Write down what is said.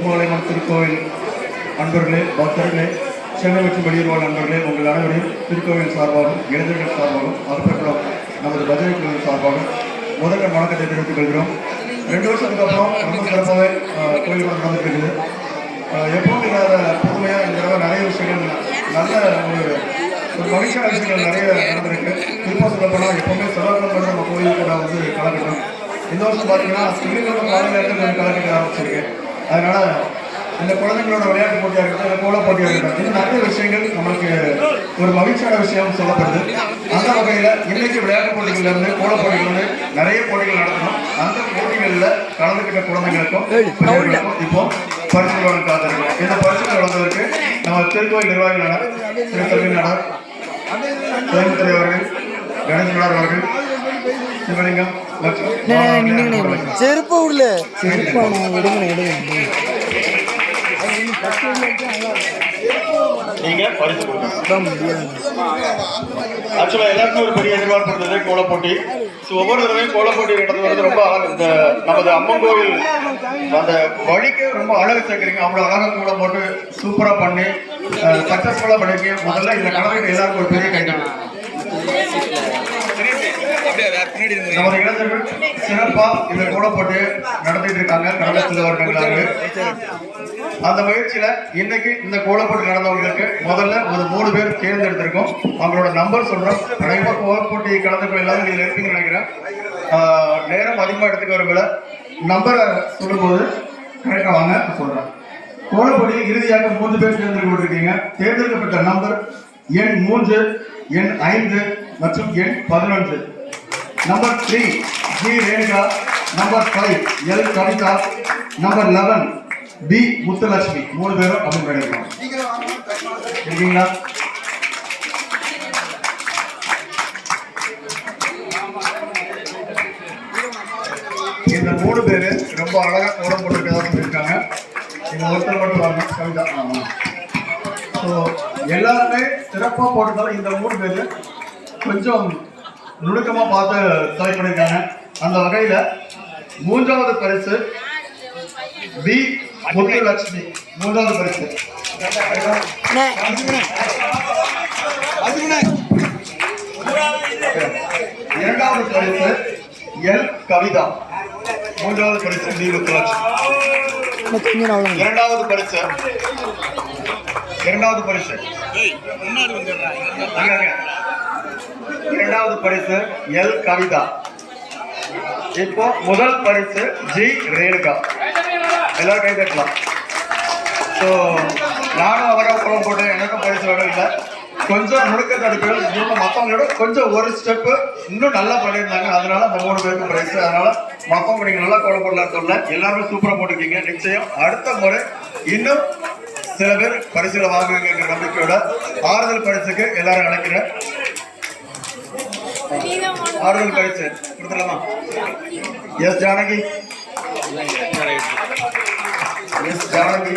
முத்துமாலையம்மன் திருக்கோவில் அன்பர்களே, பக்தர்களே, சென்னை மற்றும் வெளியூர் வாழ் நண்பர்களே, உங்கள் அனைவரையும் திருக்கோவில் சார்பாகவும் இளைஞர்கள் சார்பாகவும் அருப்பெற்றோம் நமது பஜனை குழுவின் சார்பாகவும் முதல்ல வணக்கத்தை தெரிவித்துக் கொள்கிறோம். 2 வருஷத்துக்கு அப்புறம் ரொம்ப சிறப்பாகவே கோயில் கூட நடந்துட்டு இருக்குது. எப்பவும் இல்லாத புதுமையாக இந்த தடவை நிறைய விஷயங்கள் நல்ல ஒரு மகிழ்ச்சியான விஷயங்கள் நிறைய நடந்திருக்கு. குறிப்பாக சொல்லப்போனால் எப்போவுமே செவ்வாய்க்கிழமை நம்ம கோயில் கூட வந்து கலக்கட்டும். இந்த வருஷம் பார்த்தீங்கன்னா ஸ்கிரீனோட காலை நேரத்தில் கொஞ்சம் கலக்கிட்டு ஆரம்பிச்சிருக்கு. அதனால் இந்த குழந்தைங்களோட விளையாட்டு போட்டியாக இருக்கட்டும், இல்லை கோல போட்டியாக இருக்கட்டும், இது நிறைய விஷயங்கள் நம்மளுக்கு ஒரு மகிழ்ச்சியான விஷயம் சொல்லப்படுது. அந்த வகையில் இன்றைக்கி விளையாட்டு போட்டிகள்லேருந்து கோல போட்டிகள்லேருந்து நிறைய போட்டிகள் நடத்தணும். அந்த போட்டிகளில் கலந்துக்கிட்ட குழந்தைங்களுக்கும் இப்போ பரிசுகளுடன் காத்திருக்கோம். இந்த பரிசுகள் வளர்ந்ததற்கு நம்ம திருக்கோயில் நிர்வாகிகளான திரு கல்விநாடர், கோயம்புத்தூர் அவர்கள், கணேசனார் அவர்கள், சிவலிங்கம் செருப்பு உள்ள நீங்க பரிசு ஆக்சுவலா எல்லாருக்கும் ஒரு பெரிய எதிர்பார்ப்பு இருந்தது கோல போட்டி. ஒவ்வொரு தடவையும் கோல போட்டி நடந்து வருது. ரொம்ப இந்த நமது அம்மன் கோவில் அந்த வழிக்கு ரொம்ப அழகு சேர்க்குறீங்க. அவ்வளோ அழகாக கோலம் போட்டு சூப்பரா பண்ணி சக்சஸ்ஃபுல்லா பண்ணிருக்கீங்க. முதல்ல இந்த கலந்துட்டு எல்லாருக்கும் ஒரு பெரிய கைது. நமது இளைஞர்கள் சிறப்பா இந்த கோல போட்டு நடத்திட்டு இருக்காங்க கடந்த சில வருடங்களாக. அந்த முயற்சியில இன்னைக்கு இந்த கோல போட்டு நடந்தவங்களுக்கு முதல்ல ஒரு 3 பேர் தேர்ந்தெடுத்திருக்கோம். அவங்களோட நம்பர் சொல்றோம். கண்டிப்பா கோல போட்டி கலந்துக்க எல்லாரும் நீங்க இருப்பீங்கன்னு நினைக்கிறேன். நேரம் அதிகமா எடுத்துக்க வரவில்லை. நம்பரை சொல்லும்போது கரெக்டா வாங்க சொல்றேன். கோல போட்டியில் இறுதியாக 3 பேர் தேர்ந்தெடுக்கப்பட்டிருக்கீங்க. தேர்ந்தெடுக்கப்பட்ட நம்பர் எண் 3, எண் 5 மற்றும் எண் 11. Number 3 G Renuka, number 5 L Kavitha, number 11 P Muthulakshmi. 3 பேரும் அப்படின்னு கிடைக்கும். இருக்கீங்களா? இந்த 3 பேரு ரொம்ப அழகா கோலம் போட்டுருக்கதா சொல்லியிருக்காங்க. இந்த ஒருத்தர் மட்டும் வரணும், கவிதா. ஸோ எல்லாருமே சிறப்பாக போட்டதால இந்த 3 பேர் கொஞ்சம் நுணுக்கமாக பார்த்து செலக்ட் பண்ணியிருக்காங்க. அந்த வகையில் 3வது பரிசு பி முத்துலட்சுமி. 3வது பரிசு. 2வது பரிசு எல் கவிதா. 3வது பரிசு பி முத்துலட்சுமி. 2வது பரிசு 2வது பரிசு 2வது பரிசு எல் கவிதா. இப்போ முதல் பரிசு ஜி ரேணுகா. எல்லாரும் கை தட்டலாம். ஸோ நானும் அவரை கோலம் போட்டு எனக்கும் பரிசு வேணும். இல்லை கொஞ்சம் நுணுக்க தடுப்புகள் இவங்க மற்றவங்களோட கொஞ்சம் ஒரு ஸ்டெப்பு இன்னும் நல்லா பண்ணியிருந்தாங்க. அதனால அந்த 3 பேருக்கு பரிசு. அதனால மற்றவங்க நீங்கள் நல்லா கோலம் போடலான்னு சொல்ல எல்லாருமே சூப்பராக போட்டிருக்கீங்க. நிச்சயம் அடுத்த முறை இன்னும் சில பேர் பரிசுகளை வாங்குவீங்க நம்பிக்கையோட ஆறுதல் பரிசுக்கு எல்லாரும் நினைக்கிறேன். ஆறுதல் பரிசு கொடுத்துடலாமா? S Janaki, S Janaki.